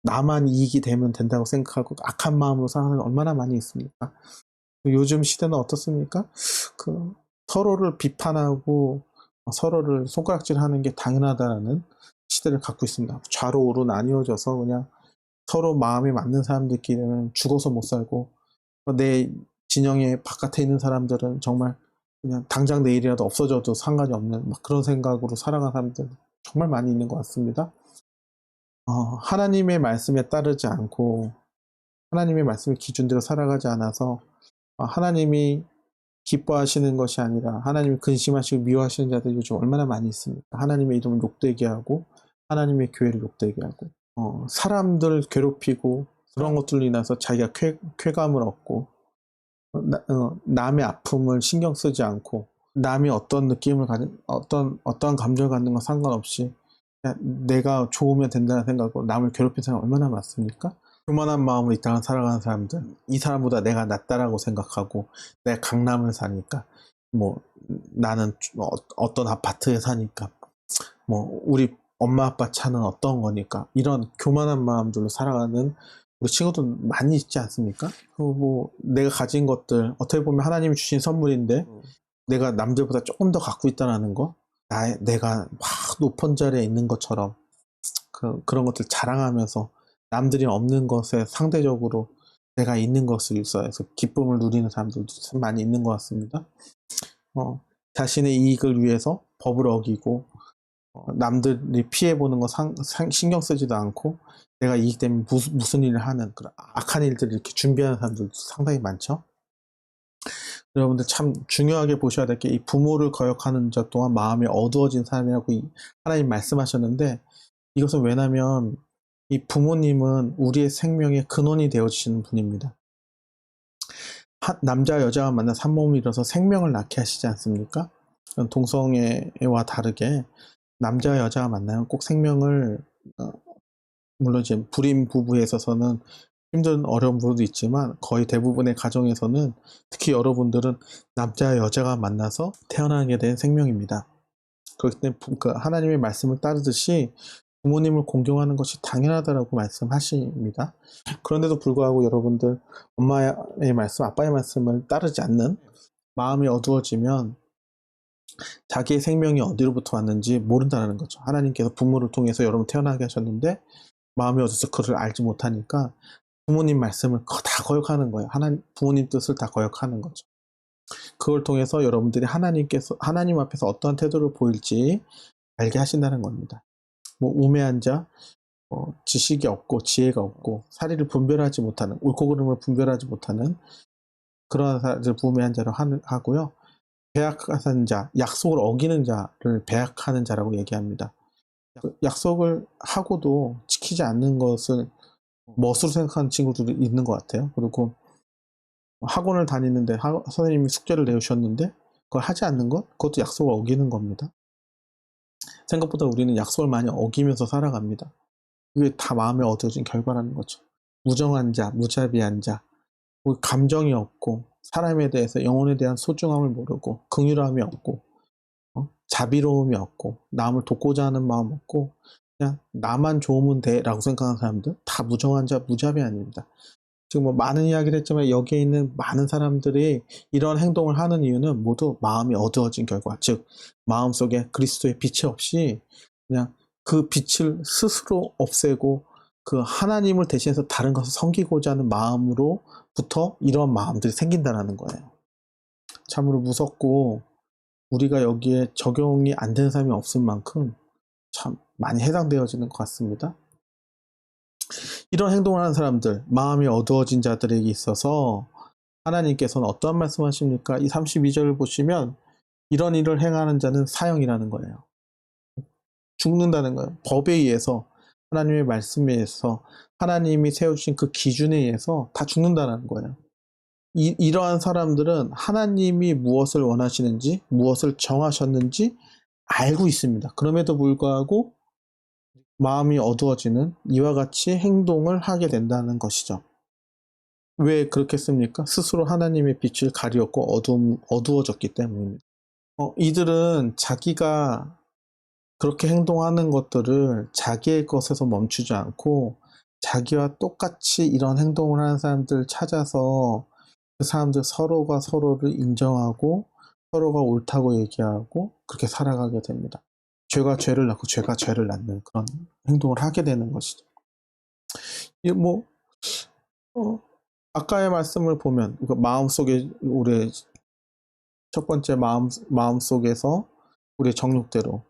나만 이익이 되면 된다고 생각하고 악한 마음으로 사는 얼마나 많이 있습니까? 요즘 시대는 어떻습니까? 서로를 비판하고 서로를 손가락질하는 게 당연하다는 시대를 갖고 있습니다. 좌로 우로 나뉘어져서 그냥 서로 마음이 맞는 사람들끼리는 죽어서 못 살고 내 진영의 바깥에 있는 사람들은 정말 그냥 당장 내일이라도 없어져도 상관이 없는 막 그런 생각으로 살아가는 사람들 정말 많이 있는 것 같습니다. 하나님의 말씀에 따르지 않고 하나님의 말씀의 기준대로 살아가지 않아서 하나님이 기뻐하시는 것이 아니라 하나님이 근심하시고 미워하시는 자들이 요즘 얼마나 많이 있습니까? 하나님의 이름을 욕되게 하고 하나님의 교회를 욕되게 하고 사람들 괴롭히고 그런 것들로 인해서 자기가 쾌감을 얻고 남의 아픔을 신경 쓰지 않고 남이 어떤 느낌을 가진 어떤 감정을 갖는 건 상관없이 그냥 내가 좋으면 된다는 생각으로 남을 괴롭히는 사람 얼마나 많습니까? 교만한 마음으로 이 땅을 살아가는 사람들, 이 사람보다 내가 낫다라고 생각하고 내가 강남을 사니까 뭐 나는 어떤 아파트에 사니까 뭐 우리 엄마 아빠 차는 어떤 거니까 이런 교만한 마음들로 살아가는 우리 친구들 많이 있지 않습니까? 뭐 내가 가진 것들 어떻게 보면 하나님이 주신 선물인데 내가 남들보다 조금 더 갖고 있다는 거, 내가 막 높은 자리에 있는 것처럼 그런 것들 자랑하면서 남들이 없는 것에 상대적으로 내가 있는 것을 일서해서 기쁨을 누리는 사람들도 참 많이 있는 것 같습니다. 자신의 이익을 위해서 법을 어기고 남들이 피해보는 거 신경 쓰지도 않고 내가 이익 때문에 무슨 일을 하는 그런 악한 일들을 이렇게 준비하는 사람들도 상당히 많죠. 여러분들 참 중요하게 보셔야 될 게 이 부모를 거역하는 자 또한 마음이 어두워진 사람이라고 하나님 말씀하셨는데, 이것은 왜냐면 이 부모님은 우리의 생명의 근원이 되어주시는 분입니다. 남자 여자가 만나 산몸을 이뤄서 생명을 낳게 하시지 않습니까? 동성애와 다르게 남자 여자가 만나면 꼭 생명을 물론 이제 불임 부부에 있어서는 힘든 어려운 부분도 있지만 거의 대부분의 가정에서는 특히 여러분들은 남자 여자가 만나서 태어나게 된 생명입니다. 그렇기 때문에 하나님의 말씀을 따르듯이 부모님을 공경하는 것이 당연하다라고 말씀하십니다. 그런데도 불구하고 여러분들 엄마의 말씀, 아빠의 말씀을 따르지 않는 마음이 어두워지면 자기의 생명이 어디로부터 왔는지 모른다는 거죠. 하나님께서 부모를 통해서 여러분 태어나게 하셨는데 마음이 어디서 그를 알지 못하니까 부모님 말씀을 다 거역하는 거예요. 부모님 뜻을 다 거역하는 거죠. 그걸 통해서 여러분들이 하나님 앞에서 어떠한 태도를 보일지 알게 하신다는 겁니다. 우매한 자, 지식이 없고 지혜가 없고 사리를 분별하지 못하는, 옳고 그름을 분별하지 못하는 그러한 사람들 우매한 자로 하고요. 배약한 자, 약속을 어기는 자를 배약하는 자라고 얘기합니다. 약속을 하고도 지키지 않는 것을 멋으로 생각하는 친구들이 있는 것 같아요. 그리고 학원을 다니는데 선생님이 숙제를 내주셨는데 그걸 하지 않는 것, 그것도 약속을 어기는 겁니다. 생각보다 우리는 약속을 많이 어기면서 살아갑니다. 그게 다 마음에 어두워진 결과라는 거죠. 무정한 자, 무자비한 자, 감정이 없고 사람에 대해서 영혼에 대한 소중함을 모르고 긍휼함이 없고 자비로움이 없고 남을 돕고자 하는 마음 없고 그냥 나만 좋으면 돼 라고 생각하는 사람들 다 무정한 자, 무자비아입니다. 지금 많은 이야기를 했지만 여기에 있는 많은 사람들이 이런 행동을 하는 이유는 모두 마음이 어두워진 결과, 즉 마음속에 그리스도의 빛이 없이 그냥 그 빛을 스스로 없애고 그 하나님을 대신해서 다른 것을 섬기고자 하는 마음으로부터 이런 마음들이 생긴다는 거예요. 참으로 무섭고 우리가 여기에 적용이 안 되는 사람이 없을 만큼 참 많이 해당되어지는 것 같습니다. 이런 행동을 하는 사람들, 마음이 어두워진 자들에게 있어서 하나님께서는 어떠한 말씀하십니까? 이 32절을 보시면 이런 일을 행하는 자는 사형이라는 거예요. 죽는다는 거예요. 법에 의해서, 하나님의 말씀에 의해서, 하나님이 세우신 그 기준에 의해서 다 죽는다는 거예요. 이러한 사람들은 하나님이 무엇을 원하시는지, 무엇을 정하셨는지 알고 있습니다. 그럼에도 불구하고 마음이 어두워지는 이와 같이 행동을 하게 된다는 것이죠. 왜 그렇겠습니까? 스스로 하나님의 빛을 가리었고 어두워졌기 때문입니다. 이들은 자기가 그렇게 행동하는 것들을 자기의 것에서 멈추지 않고 자기와 똑같이 이런 행동을 하는 사람들을 찾아서 그 사람들 서로가 서로를 인정하고 서로가 옳다고 얘기하고 그렇게 살아가게 됩니다. 죄가 죄를 낳고 죄가 죄를 낳는 그런 행동을 하게 되는 것이죠. 아까의 말씀을 보면 마음속에 우리의 첫 번째 마음속에서 우리의 정욕대로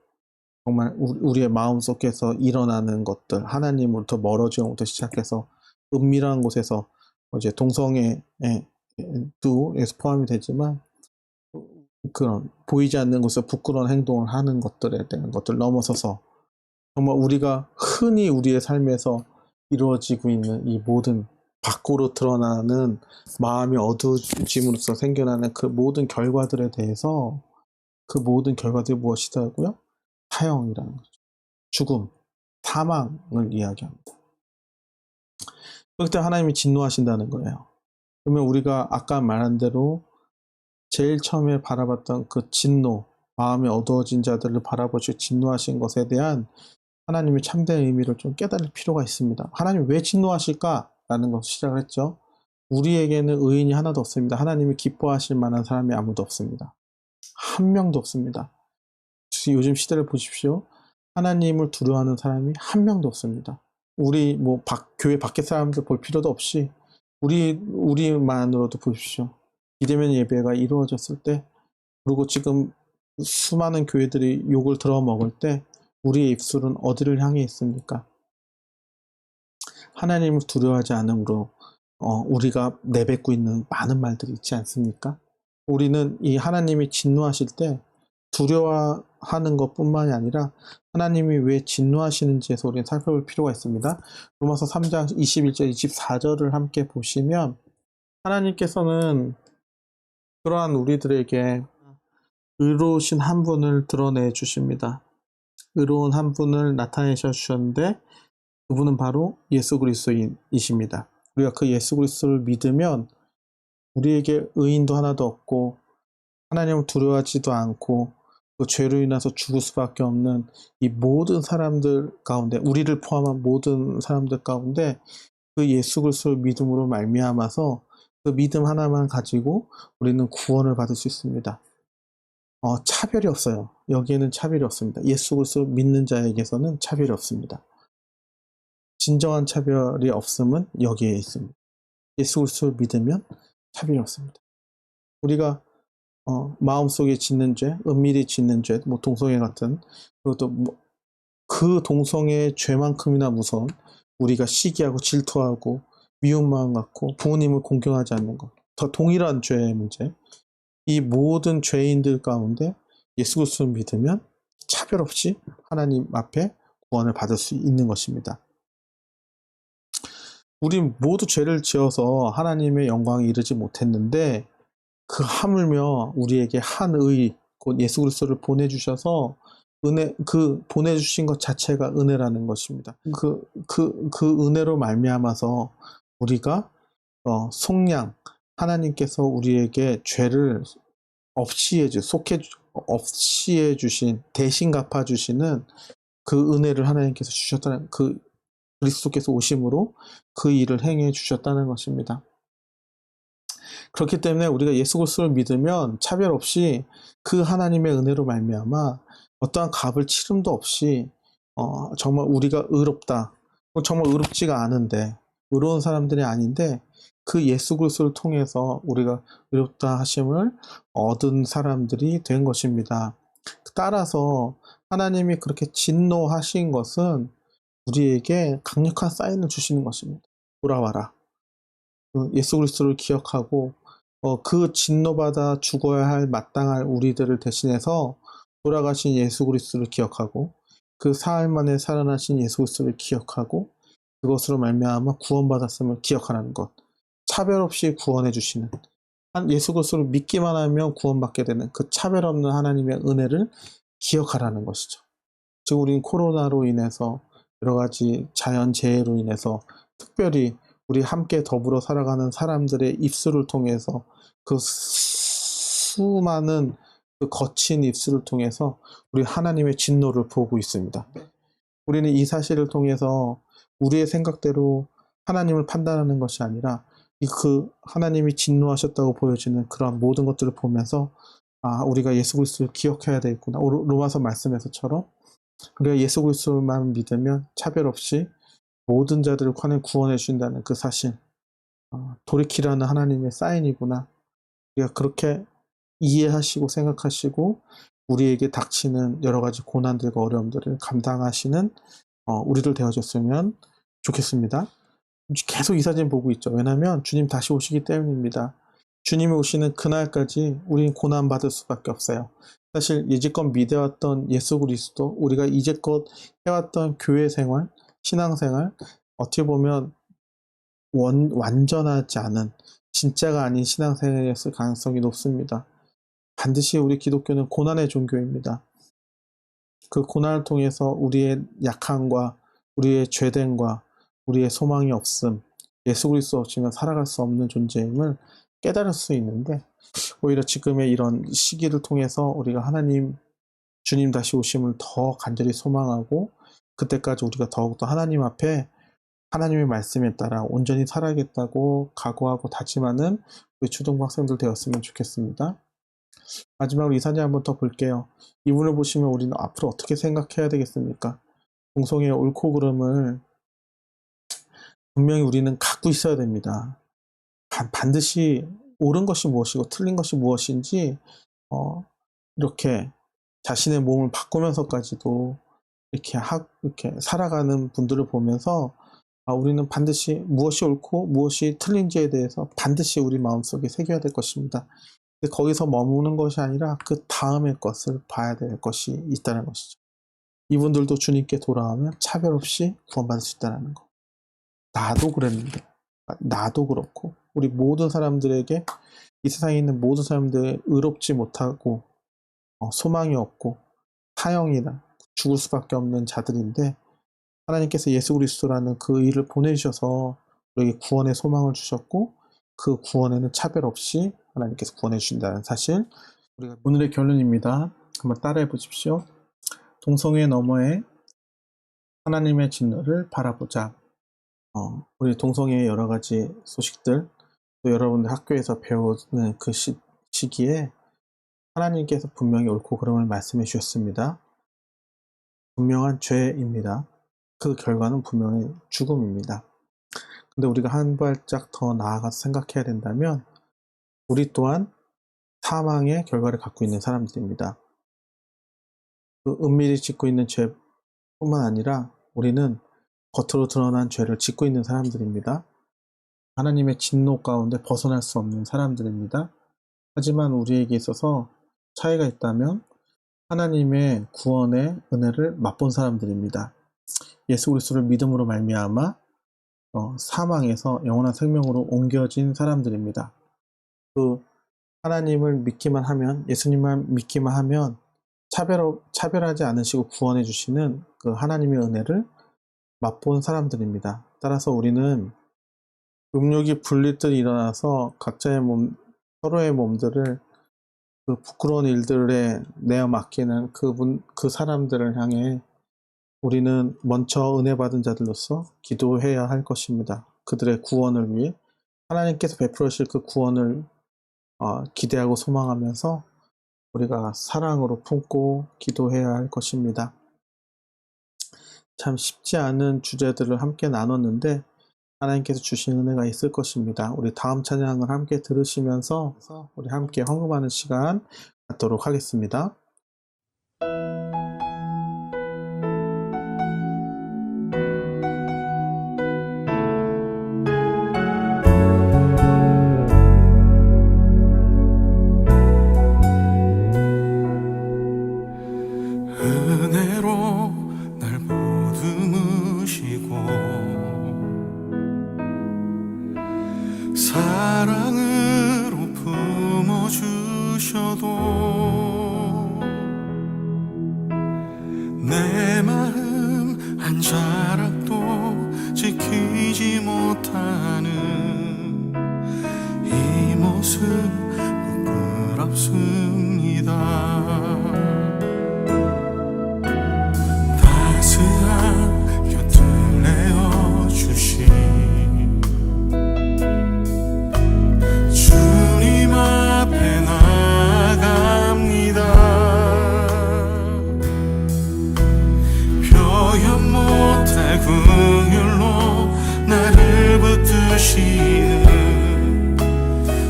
정말 우리의 마음속에서 일어나는 것들, 하나님으로부터 멀어지는 것부터 시작해서 은밀한 곳에서 이제 동성애도 에서 포함이 되지만 그런 보이지 않는 곳에서 부끄러운 행동을 하는 것들에 대한 것들 넘어서서 정말 우리가 흔히 우리의 삶에서 이루어지고 있는 이 모든 밖으로 드러나는 마음이 어두워짐으로써 생겨나는 그 모든 결과들에 대해서 그 모든 결과들이 무엇이다고요? 사형이라는 거죠. 죽음, 사망을 이야기합니다. 그때 하나님이 진노하신다는 거예요. 그러면 우리가 아까 말한 대로 제일 처음에 바라봤던 그 진노, 마음이 어두워진 자들을 바라보시고 진노하신 것에 대한 하나님의 참된 의미를 좀 깨달을 필요가 있습니다. 하나님 왜 진노하실까라는 것을 시작을 했죠. 우리에게는 의인이 하나도 없습니다. 하나님이 기뻐하실 만한 사람이 아무도 없습니다. 한 명도 없습니다. 요즘 시대를 보십시오. 하나님을 두려워하는 사람이 한 명도 없습니다. 우리 뭐 교회 밖에 사람들 볼 필요도 없이 우리만으로도 보십시오. 비대면 예배가 이루어졌을 때, 그리고 지금 수많은 교회들이 욕을 들어먹을 때 우리의 입술은 어디를 향해 있습니까? 하나님을 두려워하지 않음으로 우리가 내뱉고 있는 많은 말들이 있지 않습니까? 우리는 이 하나님이 진노하실 때 두려워하는 것뿐만이 아니라 하나님이 왜 진노하시는지에서 우리는 살펴볼 필요가 있습니다. 로마서 3장 21절 24절을 함께 보시면 하나님께서는 그러한 우리들에게 의로우신 한 분을 드러내 주십니다. 의로운 한 분을 나타내셔 주셨는데 그분은 바로 예수 그리스도이십니다. 우리가 그 예수 그리스도를 믿으면 우리에게 의인도 하나도 없고 하나님을 두려워하지도 않고 그 죄로 인해서 죽을 수밖에 없는 이 모든 사람들 가운데, 우리를 포함한 모든 사람들 가운데 그 예수 그리스도를 믿음으로 말미암아서 그 믿음 하나만 가지고 우리는 구원을 받을 수 있습니다. 차별이 없어요. 여기에는 차별이 없습니다. 예수 그리스도를 믿는 자에게서는 차별이 없습니다. 진정한 차별이 없음은 여기에 있습니다. 예수 그리스도를 믿으면 차별이 없습니다. 우리가 마음속에 짓는 죄, 은밀히 짓는 죄, 뭐 동성애 같은, 그것도 그 동성애의 죄만큼이나 무서운 우리가 시기하고 질투하고 미운 마음 갖고 부모님을 공경하지 않는 것, 더 동일한 죄의 문제. 이 모든 죄인들 가운데 예수 그리스도를 믿으면 차별 없이 하나님 앞에 구원을 받을 수 있는 것입니다. 우리 모두 죄를 지어서 하나님의 영광에 이르지 못했는데 그 하물며 우리에게 한 의, 곧 예수 그리스도를 보내주셔서 보내주신 것 자체가 은혜라는 것입니다. 그 은혜로 말미암아서 우리가 속량, 하나님께서 우리에게 죄를 없이 해주신, 대신 갚아주시는 그 은혜를 하나님께서 주셨다는, 그 그리스도께서 오심으로 그 일을 행해 주셨다는 것입니다. 그렇기 때문에 우리가 예수 그리스도를 믿으면 차별 없이 그 하나님의 은혜로 말미암아 어떠한 값을 치름도 없이 정말 우리가 의롭다, 정말 의롭지가 않은데, 의로운 사람들이 아닌데 그 예수 그리스도를 통해서 우리가 의롭다 하심을 얻은 사람들이 된 것입니다. 따라서 하나님이 그렇게 진노하신 것은 우리에게 강력한 사인을 주시는 것입니다. 돌아와라. 예수 그리스도를 기억하고 그 진노받아 죽어야 할 마땅할 우리들을 대신해서 돌아가신 예수 그리스도를 기억하고 그 사흘 만에 살아나신 예수 그리스도를 기억하고 그것으로 말미암아 구원받았음을 기억하라는 것. 차별 없이 구원해 주시는, 예수 그리스도를 믿기만 하면 구원받게 되는 그 차별 없는 하나님의 은혜를 기억하라는 것이죠. 지금 우리는 코로나로 인해서 여러 가지 자연재해로 인해서 특별히 우리 함께 더불어 살아가는 사람들의 입술을 통해서 그 수많은 그 거친 입술을 통해서 우리 하나님의 진노를 보고 있습니다. 우리는 이 사실을 통해서 우리의 생각대로 하나님을 판단하는 것이 아니라 그 하나님이 진노하셨다고 보여지는 그러한 모든 것들을 보면서 우리가 예수 그리스도를 기억해야 되겠구나. 로마서 말씀에서처럼 우리가 예수 그리스도만 믿으면 차별 없이 모든 자들을 구원해 주신다는 그 사실, 돌이키라는 하나님의 사인이구나. 우리가 그렇게 이해하시고 생각하시고 우리에게 닥치는 여러 가지 고난들과 어려움들을 감당하시는 우리들 되어줬으면 좋겠습니다. 계속 이 사진 보고 있죠. 왜냐하면 주님 다시 오시기 때문입니다. 주님이 오시는 그날까지 우리는 고난받을 수밖에 없어요. 사실 이제껏 믿어왔던 예수 그리스도, 우리가 이제껏 해왔던 교회 생활, 신앙생활, 어떻게 보면 완전하지 않은, 진짜가 아닌 신앙생활이었을 가능성이 높습니다. 반드시 우리 기독교는 고난의 종교입니다. 그 고난을 통해서 우리의 약함과 우리의 죄됨과 우리의 소망이 없음, 예수 그리스도 없이는 살아갈 수 없는 존재임을 깨달을 수 있는데, 오히려 지금의 이런 시기를 통해서 우리가 주님 다시 오심을 더 간절히 소망하고 그때까지 우리가 더욱더 하나님 앞에 하나님의 말씀에 따라 온전히 살아야겠다고 각오하고 다짐하는 우리 초등부 학생들 되었으면 좋겠습니다. 마지막으로 이 사진 한번 더 볼게요. 이분을 보시면 우리는 앞으로 어떻게 생각해야 되겠습니까? 동성애의 옳고 그름을 분명히 우리는 갖고 있어야 됩니다. 반드시 옳은 것이 무엇이고 틀린 것이 무엇인지 이렇게 자신의 몸을 바꾸면서까지도 이렇게 살아가는 분들을 보면서 우리는 반드시 무엇이 옳고 무엇이 틀린지에 대해서 반드시 우리 마음속에 새겨야 될 것입니다. 근데 거기서 머무는 것이 아니라 그 다음의 것을 봐야 될 것이 있다는 것이죠. 이분들도 주님께 돌아오면 차별 없이 구원받을 수 있다는 것. 나도 그랬는데, 나도 그렇고, 우리 모든 사람들에게, 이 세상에 있는 모든 사람들 의롭지 못하고 소망이 없고 사형이나 죽을 수밖에 없는 자들인데, 하나님께서 예수 그리스도라는 그 일을 보내주셔서 우리에게 구원의 소망을 주셨고, 그 구원에는 차별 없이 하나님께서 구원해 주신다는 사실, 우리가 오늘의 결론입니다. 한번 따라해 보십시오. 동성애 너머에 하나님의 진노를 바라보자. 우리 동성애의 여러 가지 소식들, 또 여러분들 학교에서 배우는 그 시기에 하나님께서 분명히 옳고 그름을 말씀해 주셨습니다. 분명한 죄입니다. 그 결과는 분명히 죽음입니다. 근데 우리가 한 발짝 더 나아가서 생각해야 된다면 우리 또한 사망의 결과를 갖고 있는 사람들입니다. 그 은밀히 짓고 있는 죄뿐만 아니라 우리는 겉으로 드러난 죄를 짓고 있는 사람들입니다. 하나님의 진노 가운데 벗어날 수 없는 사람들입니다. 하지만 우리에게 있어서 차이가 있다면 하나님의 구원의 은혜를 맛본 사람들입니다. 예수 그리스도를 믿음으로 말미암아 사망에서 영원한 생명으로 옮겨진 사람들입니다. 그 하나님을 믿기만 하면, 예수님만 믿기만 하면 차별하지 않으시고 구원해 주시는 그 하나님의 은혜를 맛본 사람들입니다. 따라서 우리는 음욕이 분리듯 일어나서 각자의 서로의 몸들을 그 부끄러운 일들에 내어 맡기는 그 사람들을 향해 우리는 먼저 은혜 받은 자들로서 기도해야 할 것입니다. 그들의 구원을 위해 하나님께서 베풀어 주실 그 구원을 기대하고 소망하면서 우리가 사랑으로 품고 기도해야 할 것입니다. 참 쉽지 않은 주제들을 함께 나눴는데 하나님께서 주신 은혜가 있을 것입니다. 우리 다음 찬양을 함께 들으시면서 우리 함께 헌금하는 시간 갖도록 하겠습니다. 은혜로 날 보듬으시고 사랑으로 품어주셔도 내 마음 한 자락도 지키지 못하는 이 모습 부끄럽습니다. 따스한 곁을 내어주신 주님 앞에 나갑니다. 표현 못할 긍휼로 나를 붙드시는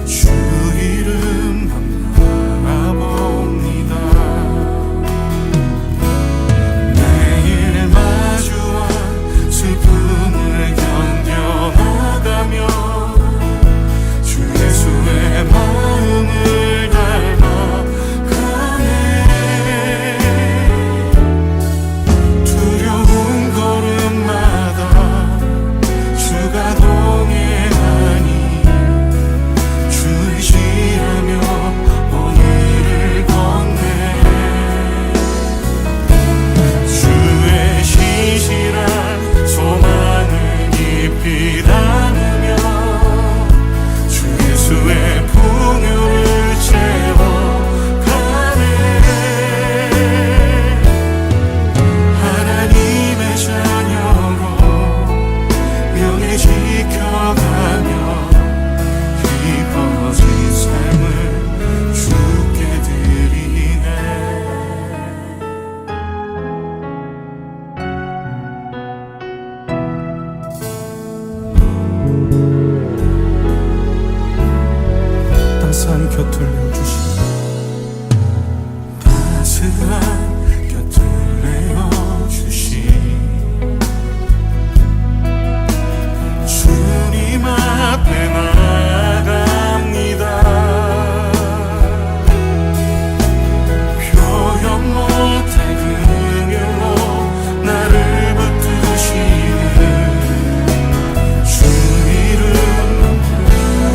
주 이름 따스한 곁을 내어주시니 따스한 곁을 내어주시니 주님 앞에 나갑니다. 표현 못할 긍휼로 나를 붙드시는 주 이름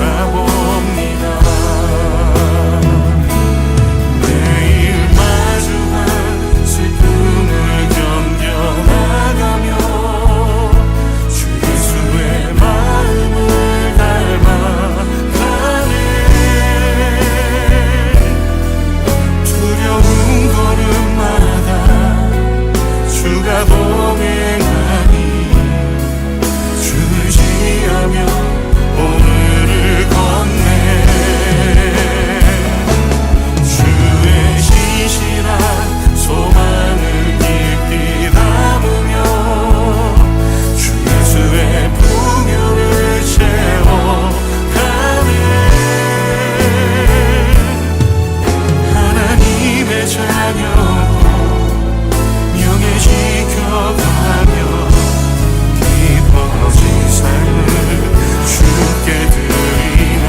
바라봅니다. 매일 마주한 슬픔을 견뎌나가며 주 예수의 마음을 닮아가네. 두려운 걸음마다 주가 동행하니 주를 지으며 오늘을 건네. 주의 신실한 소망을 깊이 담으며 주 예수의 풍요를 채워가네. 하나님의 자녀로 명예 지켜가며 깊어진 삶을 주께 드리네.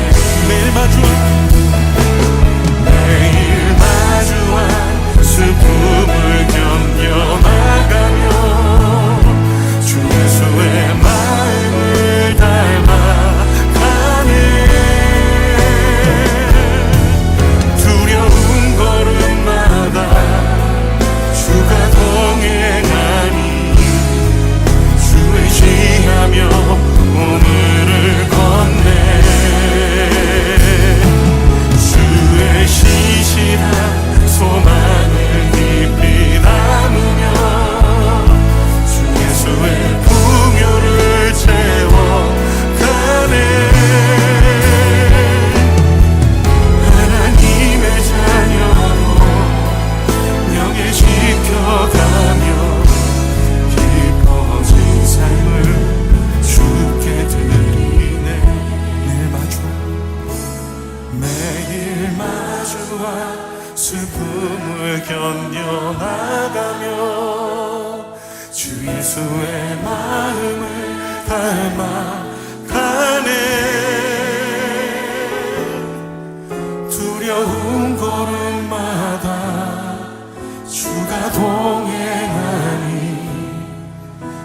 매일 마주한 슬픔을 견뎌나가며 주 예수의 마음을 닮아가네. 두려운 걸음마다 주가 동행하니 주 의지하며 오늘을 건네. 주의 신실한 소망을 깊이 담으며 주 예수의 풍요를 채워가네. 하나님의 자녀로 명예 지켜가며 깊어진 삶을 주께 드리네. 매일 마주한 슬픔을 견뎌나가며 주 예수의 마음을 닮아가네. 두려운 걸음마다 주가 동행하니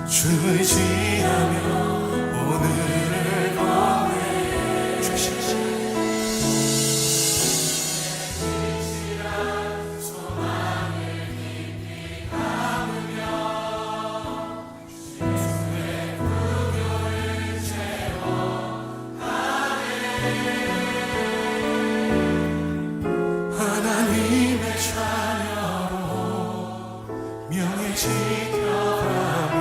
주 의지하며 오늘을 건네. 주시지 하나님의 자녀로 명예 지켜가며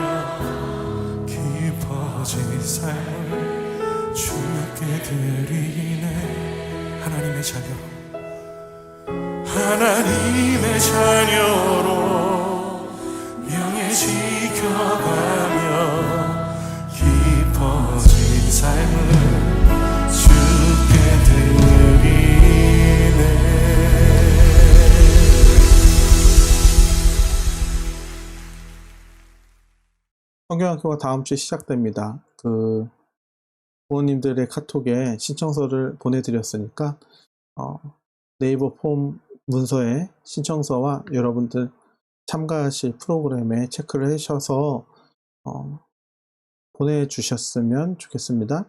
깊어진 삶을 주께 드리네. 하나님의 자녀로 하나님의 자녀로 명예 지켜가며 깊어진 삶을 주께 드리네. 성경학교가 다음 주에 시작됩니다. 부모님들의 카톡에 신청서를 보내드렸으니까 네이버 폼 문서에 신청서와 여러분들 참가하실 프로그램에 체크를 하셔서 보내주셨으면 좋겠습니다.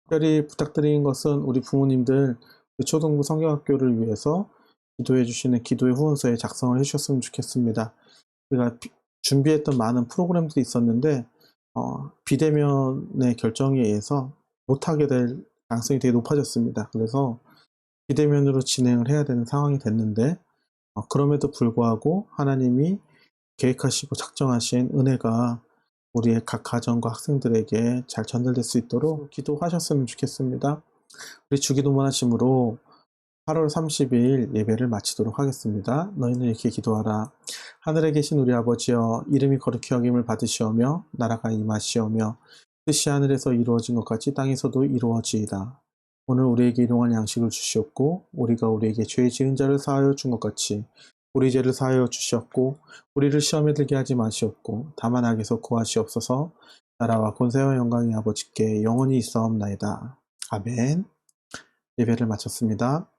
특별히 부탁드리는 것은 우리 부모님들 초등부 성경학교를 위해서 기도해 주시는 기도의 후원서에 작성을 해주셨으면 좋겠습니다. 우리가 준비했던 많은 프로그램들이 있었는데 비대면의 결정에 의해서 못하게 될 가능성이 되게 높아졌습니다. 그래서 비대면으로 진행을 해야 되는 상황이 됐는데 그럼에도 불구하고 하나님이 계획하시고 작정하신 은혜가 우리의 각 가정과 학생들에게 잘 전달될 수 있도록 기도하셨으면 좋겠습니다. 우리 주기도문 하심으로 8월 30일 예배를 마치도록 하겠습니다. 너희는 이렇게 기도하라. 하늘에 계신 우리 아버지여, 이름이 거룩히 여김을 받으시오며 나라가 임하시오며 뜻이 하늘에서 이루어진 것 같이 땅에서도 이루어지이다. 오늘 우리에게 일용할 양식을 주시옵고 우리가 우리에게 죄 지은 자를 사하여 준 것 같이 우리 죄를 사하여 주시옵고 우리를 시험에 들게 하지 마시옵고 다만 악에서 구하시옵소서. 나라와 권세와 영광이 아버지께 영원히 있사옵나이다. 아멘. 예배를 마쳤습니다.